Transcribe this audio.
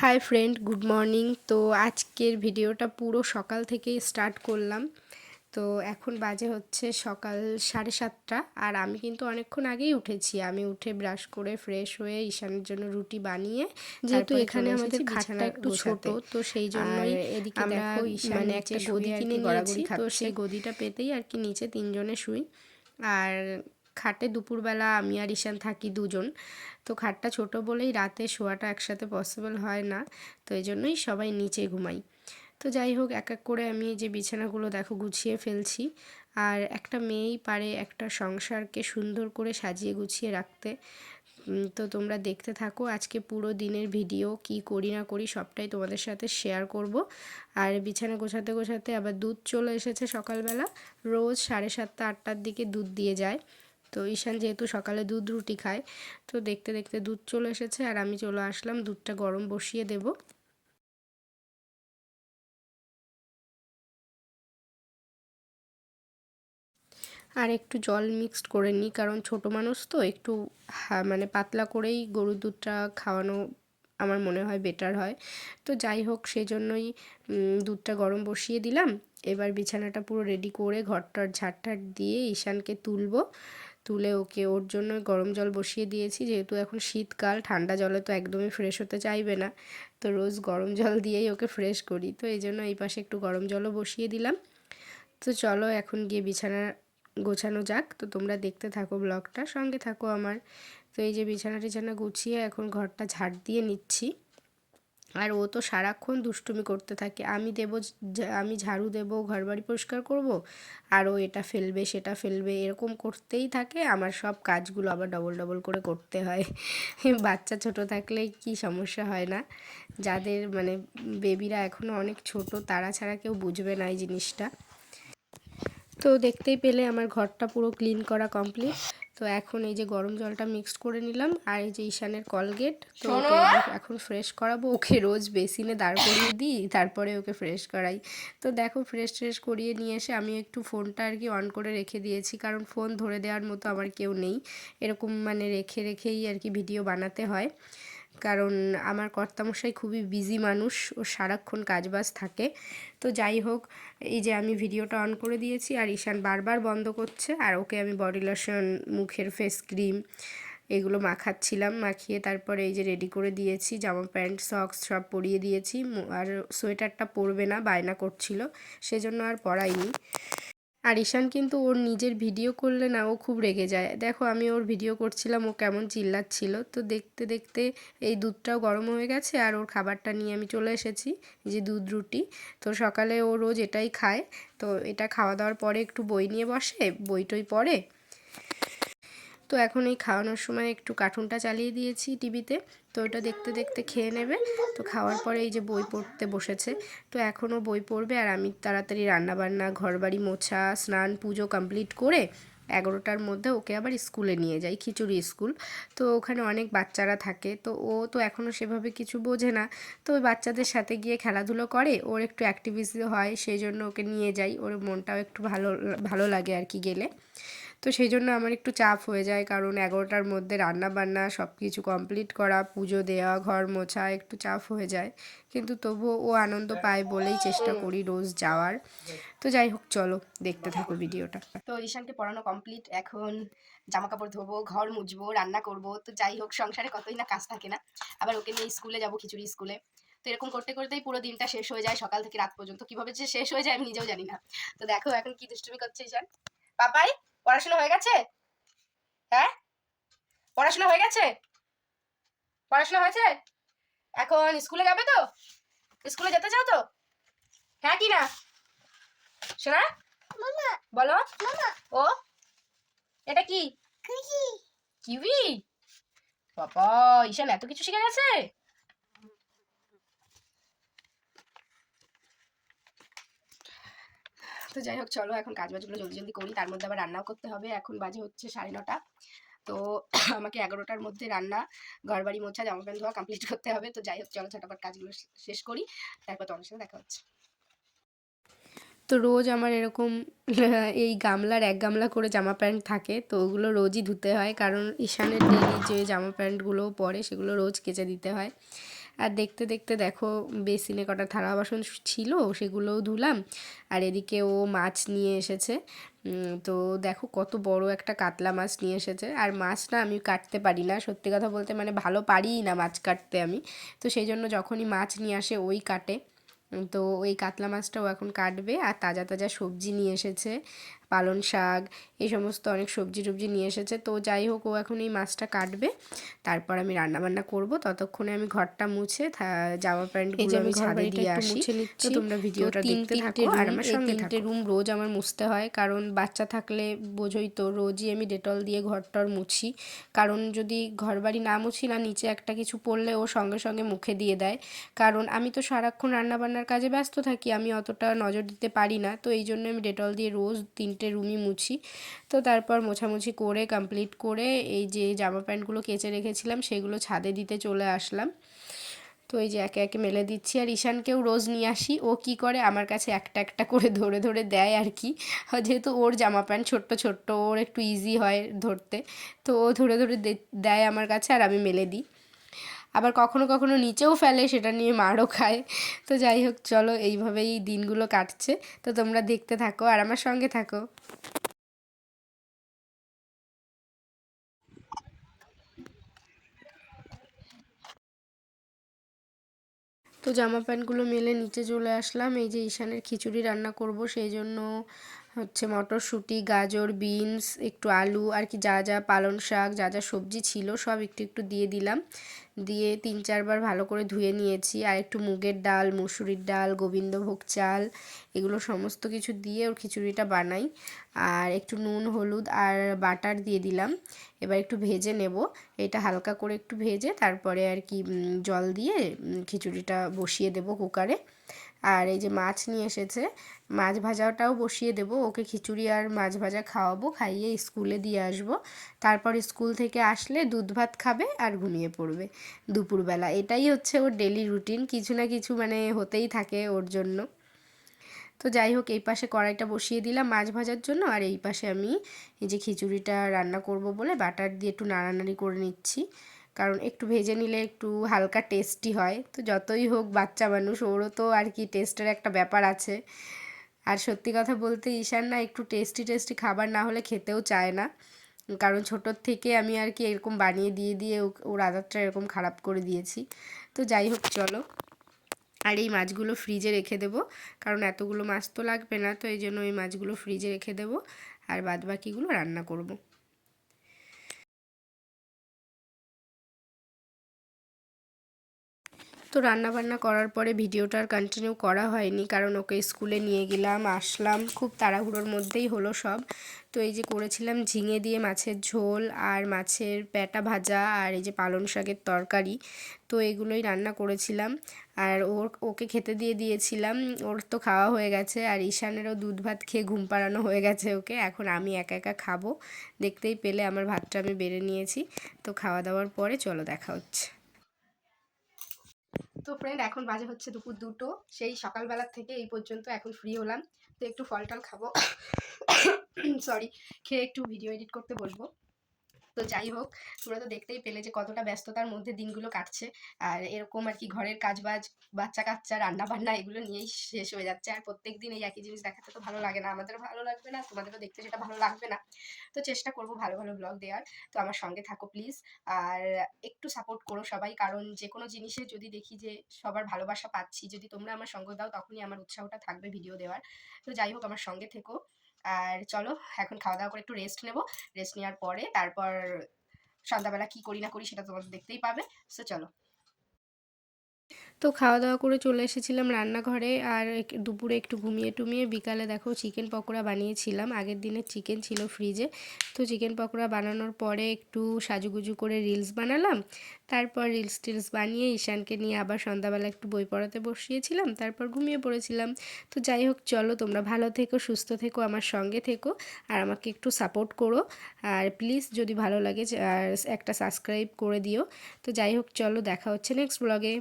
Hi friend, good morning. তো আজকের ভিডিওটা পুরো সকাল থেকেই স্টার্ট করলাম। তো এখন বাজে হচ্ছে সকাল 7:30, আর আমি কিন্তু অনেকক্ষণ আগেই উঠেছি। আমি উঠে ব্রাশ করে ফ্রেশ হয়ে ঈশানের জন্য রুটি বানিয়ে, যেহেতু এখানে আমাদের খাটটা একটু ছোট, তো সেই জন্যই এদিকে আমরা মানে একটা গদি কিনে নিয়েছি। তো সেই গদিটা পেতেই আর কি নিচে তিনজনে শুই। আর খাটে দুপুরবেলা আমি আর ঈশান থাকি দুজন। তো খাটটা ছোট বলেই রাতে শোয়াটা একসাথে পসিবল হয় না, তো এই জন্যই সবাই নিচে ঘুমাই। তো যাই হোক, এক এক করে আমি যে বিছানাগুলো দেখো গুছিয়ে ফেলছি। আর একটা মেয়েই পারে একটা সংসারকে সুন্দর করে সাজিয়ে গুছিয়ে রাখতে। তো তোমরা দেখতে থাকো আজকে পুরো দিনের ভিডিও, কি করি না করি সবটাই তোমাদের সাথে শেয়ার করব। আর বিছানা গোছাতে গোছাতে আবার দুধ চলে এসেছে সকালবেলা। রোজ 7:30 8টার দিকে দুধ দিয়ে যায়। তো ঈশান যেহেতু সকালে দুধ রুটি খায়, তো দেখতে দেখতে দুধ চলে এসেছে আর আমি চলে আসলাম দুধটা গরম বসিয়ে দেব। আর একটু জল মিক্সড করে নিই, কারণ ছোট মানুষ তো একটু মানে পাতলা করেই গরুর দুধটা খাওয়ানো আমার মনে হয় বেটার হয়। তো যাই হোক, সেই জন্যই দুধটা গরম বসিয়ে দিলাম। এবার বিছানাটা পুরো রেডি করে ঘরটার ঝাড় দিয়ে ঈশানকে তুলে ওকে ওর জন্য গরম জল বসিয়ে দিয়েছি। যেহেতু এখন শীতকাল, ঠান্ডা জলে তো একদমই ফ্রেশ হতে চাইবে না, তো রোজ গরম জল দিয়েই ওকে ফ্রেশ করি। তো এই জন্য এই পাশে একটু গরম জলও বসিয়ে দিলাম। তো চলো এখন গিয়ে বিছানা গোছানো যাক। তো তোমরা দেখতে থাকো ব্লগটা, সঙ্গে থাকো আমার। তো এই যে বিছানা টিছানা গুছিয়ে এখন ঘরটা ঝাড় দিয়ে নিচ্ছি। আর ও তো সারাক্ষণ দুষ্টুমি করতে থাকে। আমি ঝাড়ু দেবো, ঘরবাড়ি পরিষ্কার করব, আর ও এটা ফেলবে সেটা ফেলবে, এরকম করতেই থাকে। আমার সব কাজগুলো আবার ডবল ডবল করে করতে হয়। বাচ্চা ছোট থাকলে কি সমস্যা হয় না। যাদের মানে বেবিরা এখনও অনেক ছোট, তারা ছাড়া কেউ বুঝবে না এই জিনিসটা। তো দেখতেই পেলে আমার ঘরটা পুরো ক্লিন করা কমপ্লিট। তো এখন এই যে গরম জলটা মিক্সড করে নিলাম, আর এই যে ঈশানের কলগেট, তো ওকে এখন ফ্রেশ করাবো। ওকে রোজ বেসিনে দাঁড় করিয়ে দিই, তারপরে ওকে ফ্রেশ করাই। তো দেখো ফ্রেশ করিয়ে নিয়ে এসে আমি একটু ফোনটা আর কি অন করে রেখে দিয়েছি, কারণ ফোন ধরে দেওয়ার মতো আমার কেউ নেই। এরকম মানে রেখেই আর কি ভিডিও বানাতে হয়, কারণ আমার কর্তামশাই খুবই বিজি মানুষ, ও সারাক্ষণ কাজবাজ থাকে। তো যাই হোক, এই যে আমি ভিডিওটা অন করে দিয়েছি আর ঈশান বারবার বন্ধ করছে, আর ওকে আমি বডি লোশন, মুখের ফেস ক্রিম এগুলো মাখাচ্ছিলাম। মাখিয়ে তারপরে এই যে রেডি করে দিয়েছি, জামা প্যান্ট সক্স সব পরিয়ে দিয়েছি। আর সোয়েটারটা পরবে না বায়না করছিল, সেজন্য আর পরাইনি। আর ঈশান কিন্তু ওর নিজের ভিডিও করলে না ও খুব রেগে যায়। দেখো আমি ওর ভিডিও করছিলাম, ও কেমন চিল্লাচ্ছিল। তো দেখতে দেখতে এই দুধটাও গরম হয়ে গেছে, আর ওর খাবারটা নিয়ে আমি চলে এসেছি, যে দুধ রুটি। তো সকালে ও রোজ এটাই খায়। তো এটা খাওয়া দাওয়ার পরে একটু বই নিয়ে বসে, বই টই পড়ে। তো এখন এই খাওয়ানোর সময় একটু কার্টুনটা চালিয়ে দিয়েছি টিভিতে, তো ওটা দেখতে দেখতে খেয়ে নেবে। তো খাওয়ার পরে এই যে বই পড়তে বসেছে। তো এখনও বই পড়বে, আর আমি তাড়াতাড়ি রান্নাবান্না, ঘরবাড়ি মোছা, স্নান পুজো কমপ্লিট করে 11টার মধ্যে ওকে আবার স্কুলে নিয়ে যাই, খিচুড়ি স্কুল। তো ওখানে অনেক বাচ্চারা থাকে, তো ও তো এখনও সেভাবে কিছু বোঝে না। তো ওই বাচ্চাদের সাথে গিয়ে খেলাধুলো করে, ওর একটু অ্যাক্টিভিটি হয়, সেই জন্য ওকে নিয়ে যাই। ওর মনটাও একটু ভালো ভালো লাগে আর কি গেলে। তো সেই জন্য আমার একটু চাপ হয়ে যায়, কারণ 11টার মধ্যে রান্না বান্না সব কিছু কমপ্লিট করা, পুজো দেওয়া, ঘর মোছা, একটু চাপ হয়ে যায়। কিন্তু তবুও ও আনন্দ পায় বলেই চেষ্টা করি রোজ যাওয়ার। তো যাই হোক, চলো দেখতে থাকো ভিডিওটা। তো ঈশানকে পড়ানো কমপ্লিট, এখন জামা কাপড় ধোবো, ঘর মুছবো, রান্না করব। তো যাই হোক, সংসারে কতই না কাজ থাকে না। আবার ওকে নিয়ে স্কুলে যাব, খিচুড়ি স্কুলে। তো এরকম করতে করতেই পুরো দিনটা শেষ হয়ে যায়, সকাল থেকে রাত পর্যন্ত। কিভাবে যে শেষ হয়ে যায় আমি নিজেও জানি না। তো দেখো এখন কি দুষ্টুমি করছে ঈশান। পাপাই, পড়াশোনা হয়ে গেছে? হ্যাঁ, পড়াশোনা হয়ে গেছে? পড়াশোনা হয়েছে? এখন স্কুলে যাবে তো? স্কুলে যেতে চাও তো? হ্যাঁ কি না শোনা? বলো। ও, এটা কি? কিউই? বাবা, ঈশান এত কিছু শিখে গেছে। তো যাই হোক, চলো এখন কাজ বাজগুলো জলদি জলদি করি, তার মধ্যে আবার রান্নাও করতে হবে। এখন বাজে হচ্ছে 9:30। তো আমাকে 11টার মধ্যে রান্না, ঘরবাড়ি মোছা, জামা প্যান্ট ধোয়া কমপ্লিট করতে হবে। তো যাই হোক, চলো ঝটাপট কাজগুলো শেষ করি, তারপর তোমার সাথে দেখা হচ্ছে। তো রোজ আমার এরকম এই গামলার 1 গামলা করে জামা প্যান্ট থাকে, তো ওগুলো রোজই ধুতে হয়, কারণ ঈশানের ডেলি যে জামা প্যান্টগুলো পরে সেগুলো রোজ কেচে দিতে হয়। আর দেখতে দেখতে দেখো বেসিনে কটা থালা বাসন ছিল সেগুলোও ধুলাম। আর এদিকে ও মাছ নিয়ে এসেছে। তো দেখো কত বড় একটা কাতলা মাছ নিয়ে এসেছে। আর মাছ না আমি কাটতে পারি না, সত্যি কথা বলতে মানে ভালো পারিই না মাছ কাটতে আমি। তো সেই জন্য যখনই মাছ নিয়ে আসে ওই কাটে। তো ওই কাতলা মাছটাও এখন কাটবে। আর তাজা তাজা সবজি নিয়ে এসেছে, পালং শাক, এই সমস্ত অনেক সবজি টবজি নিয়ে এসেছে। তো যাই হোক ও এখন এই মাছটা কাটবে, তারপর আমি রান্নাবান্না করব। ততক্ষণে আমি ঘরটা মুছে জামা প্যান্টগুলো আমি ছাদে দিয়ে আসি। তো তোমরা ভিডিওটা দেখতে থাকো আর আমার সঙ্গে থাকো। 3টে রুম রোজ আমার মুছতে হয়, কারণ বাচ্চা থাকলে বোঝোই তো, রোজই আমি ডেটল দিয়ে ঘরটর মুছি। কারণ যদি ঘরবাড়ি না মুছি না, নিচে একটা কিছু পড়লে ও সঙ্গে সঙ্গে মুখে দিয়ে দেয়। কারণ আমি তো সারাক্ষণ রান্নাবান্নার কাজে ব্যস্ত থাকি, আমি অতটা নজর দিতে পারি না। তো এই জন্য আমি ডেটল দিয়ে রোজ 3টে রুমই মুছি। তো তারপর মোছামুছি করে কমপ্লিট করে এই যে জামা প্যান্টগুলো কেচে রেখেছিলাম সেগুলো ছাদে দিতে চলে আসলাম। তো এই যে একে একে মেলে দিচ্ছি। আর ঈশানকেও রোজ নিয়ে আসি, ও কি করে আমার কাছে একটা একটা করে ধরে ধরে দেয় আর কি। যেহেতু ওর জামা প্যান্ট ছোট্ট ছোট্ট, ওর একটু ইজি হয় ধরতে। তো ও ধরে ধরে দেয় আমার কাছে আর আমি মেলে দিই। আবার কখনো কখনো নিচেও ফেলে, সেটা নিয়ে মারও খায়। তো যাই হোক চলো, এইভাবেই দিনগুলো কাটছে। তো তোমরা দেখতে থাকো আর আমার সঙ্গে থাকো। তো জামা প্যান্টগুলো মেলে নিচে চলে আসলাম। এই যে ঈশানের খিচুড়ি রান্না করব, সেই জন্য হচ্ছে মটরশুঁটি, গাজর, বিনস, একটু আলু আর কি যা যা পালং শাক যা যা সবজি ছিল সব একটু একটু দিয়ে দিলাম। দিয়ে 3-4বার ভালো করে ধুয়ে নিয়েছি। আর একটু মুগের ডাল, মুসুরির ডাল, গোবিন্দভোগ চাল, এগুলো সমস্ত কিছু দিয়ে ওর খিচুড়িটা বানাই। আর একটু নুন, হলুদ আর বাটার দিয়ে দিলাম। এবার একটু ভেজে নেব, এটা হালকা করে একটু ভেজে তারপরে আর কি জল দিয়ে খিচুড়িটা বসিয়ে দেব কুকারে। আর এই যে মাছ নিয়ে এসেছে, মাছ ভাজাটাও বসিয়ে দেব। ওকে খিচুড়ি আর মাছ ভাজা খাওয়াবো, খাইয়ে স্কুলে দিয়ে আসবো। তারপর স্কুল থেকে আসলে দুধ ভাত খাবে আর ঘুমিয়ে পড়বে দুপুরবেলা। এটাই হচ্ছে ওর ডেলি রুটিন, কিছু না কিছু মানে হতেই থাকে ওর জন্য। তো যাই হোক এই পাশে কড়াইটা বসিয়ে দিলাম মাছ ভাজার জন্য, আর এই পাশে আমি এই যে খিচুড়িটা রান্না করব বলে বাটার দিয়ে একটু নাড়ানাড়ি করে নিচ্ছি। কারণ একটু ভেজে নিলে একটু হালকা টেস্টি হয়। তো যতই হোক বাচ্চা মানুষ, ওরও তো আর কি টেস্টের একটা ব্যাপার আছে। আর সত্যি কথা বলতে ঈশান না একটু টেস্টি টেস্টি খাবার না হলে খেতেও চায় না। কারণ ছোটোর থেকে আমি আর কি এরকম বানিয়ে দিয়ে দিয়ে ওর আদতটা এরকম খারাপ করে দিয়েছি। তো যাই হোক চলো, আর এই মাছগুলো ফ্রিজে রেখে দেবো, কারণ এতগুলো মাছ তো লাগবে না। তো এই জন্য এই মাছগুলো ফ্রিজে রেখে দেবো আর বাদবাকিগুলো রান্না করব। তো রান্না বান্না করার পরে ভিডিওটা আর কন্টিনিউ করা হয়নি, কারণ ওকে স্কুলে নিয়ে গেলাম, আসলাম, খুব তাড়াহুড়োর মধ্যেই হলো সব। তো এই যে করেছিলাম ঝিঙে দিয়ে মাছের ঝোল আর মাছের পেটা ভাজা আর এই যে পালং শাকের তরকারি। তো এগুলোই রান্না করেছিলাম। আর ওকে খেতে দিয়ে দিয়েছিলাম, ওর তো খাওয়া হয়ে গেছে। আর ঈশানেরও দুধ ভাত খেয়ে ঘুম পাড়ানো হয়ে গেছে ওকে, এখন আমি একা একা খাবো। দেখতেই পেলে আমার ভাতটা আমি বেড়ে নিয়েছি। তো খাওয়া দাওয়ার পরে চলো দেখা হচ্ছে। তো ফ্রেন্ড এখন বাজে হচ্ছে দুপুর 2টো, সেই সকালবেলার থেকে এই পর্যন্ত এখন ফ্রি হলাম। তো একটু ফল টল খাবো, সরি, খেয়ে একটু ভিডিও এডিট করতে বসবো। তো যাই হোক, তোমরা তো দেখতেই পেলে যে কতটা ব্যস্ততার মধ্যে দিনগুলো কাটছে। আর এরকম আর কি ঘরের কাজবাজ, বাচ্চা কাচ্চা, রান্না বান্না এগুলো নিয়েই শেষ হয়ে যাচ্ছে। আর প্রত্যেকদিন এই একই জিনিস দেখাতে তো ভালো লাগে না, আমাদেরও ভালো লাগবে না, তোমাদেরও দেখতে সেটা ভালো লাগবে না। তো চেষ্টা করবো ভালো ভালো ব্লগ দেওয়ার। তো আমার সঙ্গে থাকো প্লিজ। আর একটু সাপোর্ট করো সবাই, কারণ যে কোনো জিনিসে যদি দেখি যে সবার ভালোবাসা পাচ্ছি, যদি তোমরা আমার সঙ্গ দাও, তখনই আমার উৎসাহটা থাকবে ভিডিও দেওয়ার। তো যাই হোক আমার সঙ্গে থেকো। আর চলো এখন খাওয়া দাওয়া করে একটু রেস্ট নেবো। রেস্ট নেওয়ার পরে তারপর সন্ধ্যাবেলা কি করি না করি সেটা তোমাদের দেখতেই পাবে। সো চলো। তো খাওয়া দাওয়া করে চলে এসেছিলাম রান্নাঘরে। আর দুপুরে একটু ঘুমিয়ে টুমিয়ে বিকালে দেখো চিকেন পকোড়া বানিয়েছিলাম, আগের দিনের চিকেন ছিল ফ্রিজে। তো চিকেন পকোড়া বানানোর পরে একটু সাজুগুজু করে রিলস বানালাম। তারপর রিলস টিলস বানিয়ে ঈশানকে নিয়ে আবার সন্ধ্যাবেলা একটু বই পড়াতে বসিয়েছিলাম, তারপর ঘুমিয়ে পড়েছিলাম। তো যাই হোক চলো, তোমরা ভালো থেকো, সুস্থ থেকো, আমার সঙ্গে থেকো, আর আমাকে একটু সাপোর্ট করো। আর প্লিজ যদি ভালো লাগে একটা সাবস্ক্রাইব করে দিও। তো যাই হোক চলো, দেখা হচ্ছে নেক্সট ব্লগে।